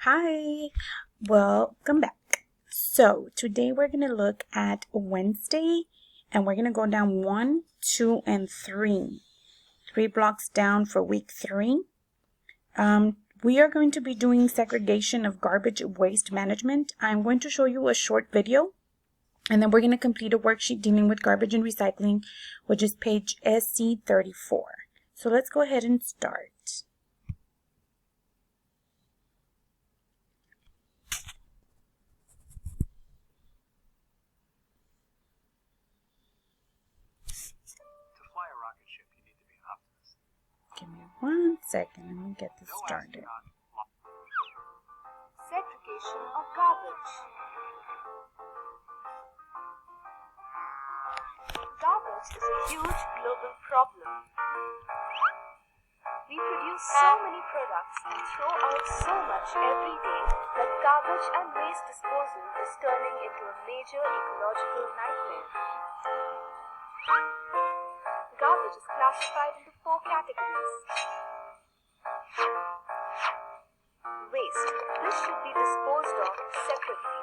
Hi, welcome back. So today we're going to look at Wednesday and we're going to go down 1, 2, and 3. 3 blocks down for week 3. We are going to be doing segregation of garbage waste management. I'm going to show you a short video and then we're going to complete a worksheet dealing with garbage and recycling, which is page SC34. So let's go ahead and start. Give me 1 second, let me get this started. Segregation of garbage. Garbage is a huge global problem. We produce so many products and throw out so much every day that garbage and waste disposal is turning into a major ecological nightmare. Garbage is classified into 4 categories. Waste. This should be disposed of separately.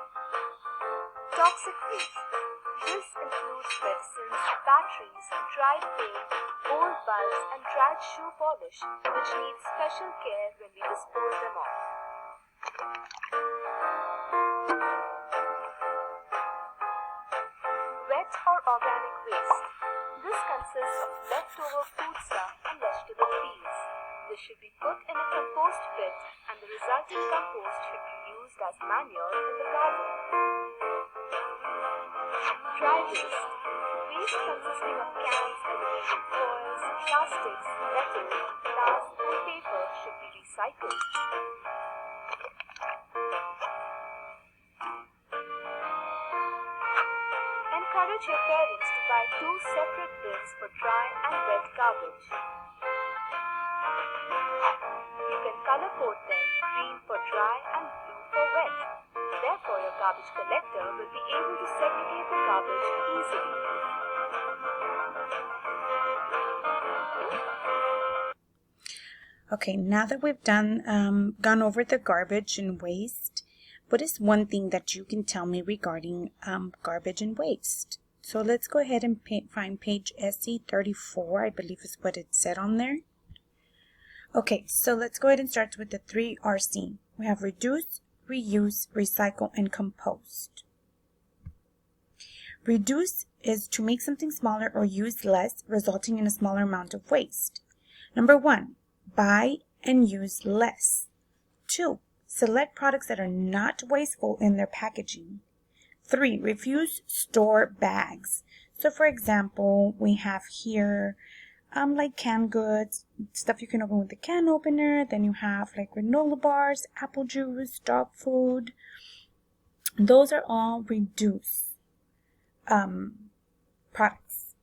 Toxic waste. This includes medicines, batteries, dried paint, old bulbs, and dried shoe polish, which need special care when we dispose them off. Wet or organic waste. This consists of leftover food stuff and vegetable peels. This should be put in a compost pit and the resulting compost should be used as manure in the garden. Dry waste. Waste consisting of cans, aluminum foils, plastics, metal, glass, and paper should be recycled. Encourage your parents to buy 2 separate bins for dry and wet garbage. You can color code them green for dry and blue for wet. Therefore, your garbage collector will be able to segregate the garbage easily. Okay, now that we've gone over the garbage and waste, what is one thing that you can tell me regarding garbage and waste? So let's go ahead and find page SC34, I believe is what it said on there. Okay, so let's go ahead and start with the 3 RC. We have reduce, reuse, recycle, and compost. Reduce is to make something smaller or use less, resulting in a smaller amount of waste. Number 1, buy and use less. 2, select products that are not wasteful in their packaging. 3, refuse store bags. So for example, we have here like canned goods, stuff you can open with the can opener. Then you have like granola bars, apple juice, dog food. Those are all reduce products.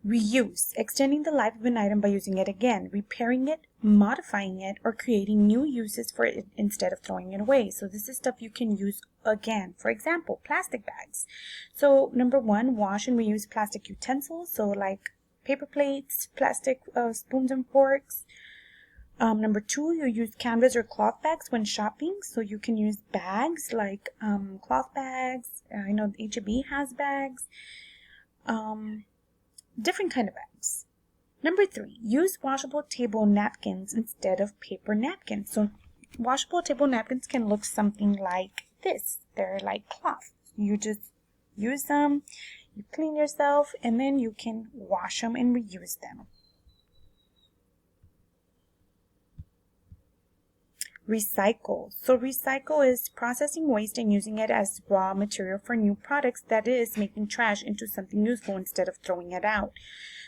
Reuse, extending the life of an item by using it again, repairing it, modifying it, or creating new uses for it instead of throwing it away. So this is stuff you can use again. For example, plastic bags. So number 1, wash and reuse plastic utensils. So like paper plates, plastic spoons and forks. Number 2, you use canvas or cloth bags when shopping. So you can use bags like cloth bags. I know H-E-B has bags. Different kind of bags. Number 3, use washable table napkins instead of paper napkins. So washable table napkins can look something like this. They're like cloth. You just use them, you clean yourself, and then you can wash them and reuse them. Recycle. So recycle is processing waste and using it as raw material for new products, that is making trash into something useful instead of throwing it out.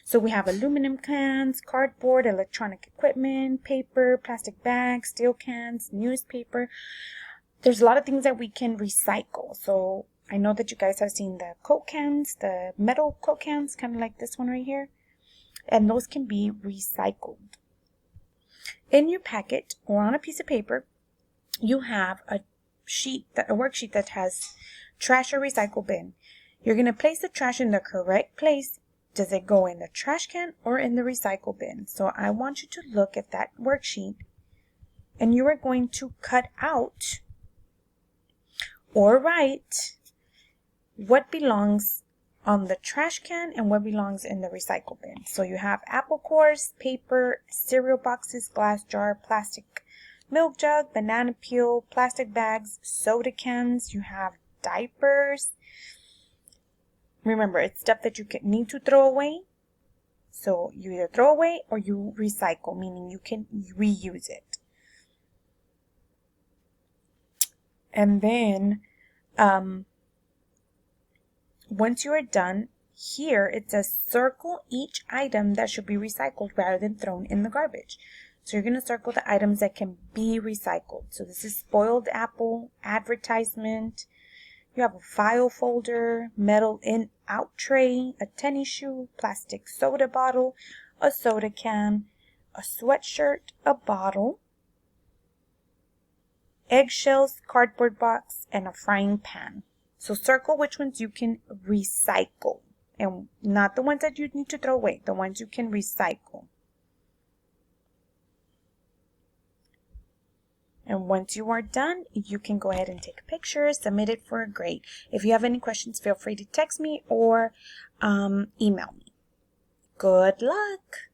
So we have aluminum cans, cardboard, electronic equipment, paper, plastic bags, steel cans, newspaper. There's a lot of things that we can recycle. So I know that you guys have seen the Coke cans, the metal Coke cans, kind of like this one right here. And those can be recycled. In your packet or on a piece of paper, you have a worksheet that has trash or recycle bin. You're going to place the trash in the correct place. Does it go in the trash can or in the recycle bin? So I want you to look at that worksheet and you are going to cut out or write what belongs on the trash can and what belongs in the recycle bin. So you have apple cores, paper, cereal boxes, glass jar, plastic milk jug, banana peel, plastic bags, soda cans. You have diapers. Remember, it's stuff that you need to throw away. So you either throw away or you recycle, meaning you can reuse it. And then once you are done, here it says circle each item that should be recycled rather than thrown in the garbage. So you're going to circle the items that can be recycled. So this is spoiled apple, advertisement. You have a file folder, metal in out tray, a tennis shoe, plastic soda bottle, a soda can, a sweatshirt, a bottle, eggshells, cardboard box, and a frying pan. So circle which ones you can recycle, and not the ones that you need to throw away, the ones you can recycle. And once you are done, you can go ahead and take a picture, submit it for a grade. If you have any questions, feel free to text me or email me. Good luck!